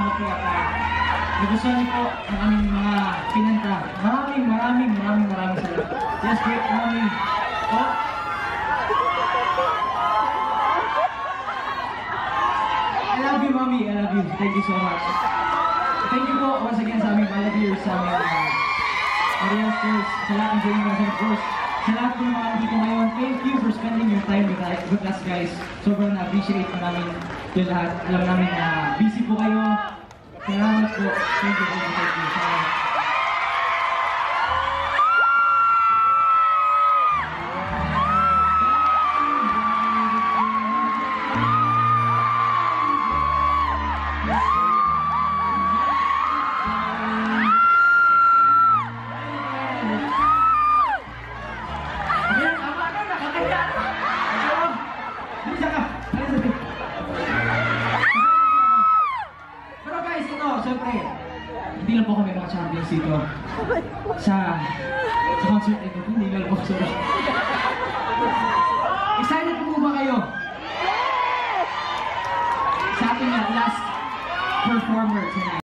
salamat po at nagustuhan niyo po ang aming mga pinanta. Maraming salamat. Yes, great Mami. Oh. I love you, Mami. I love you. Thank you so much. Thank you po once again sa aming volunteers, sa aming audience, sa lahat ng joining us, and of course, sa lahat po ng mga dito ngayon. Thank you for spending your time with us, guys. Sobrang na-appreciate po namin yung lahat. Alam namin na busy po kayo. Salamat po. Thank you. Pero guys, ito, syempre, hindi lang po kami mga champions dito sa concert ito. Hindi lang po, sorry. Excited po ba kayo? Sa ating last performer tonight.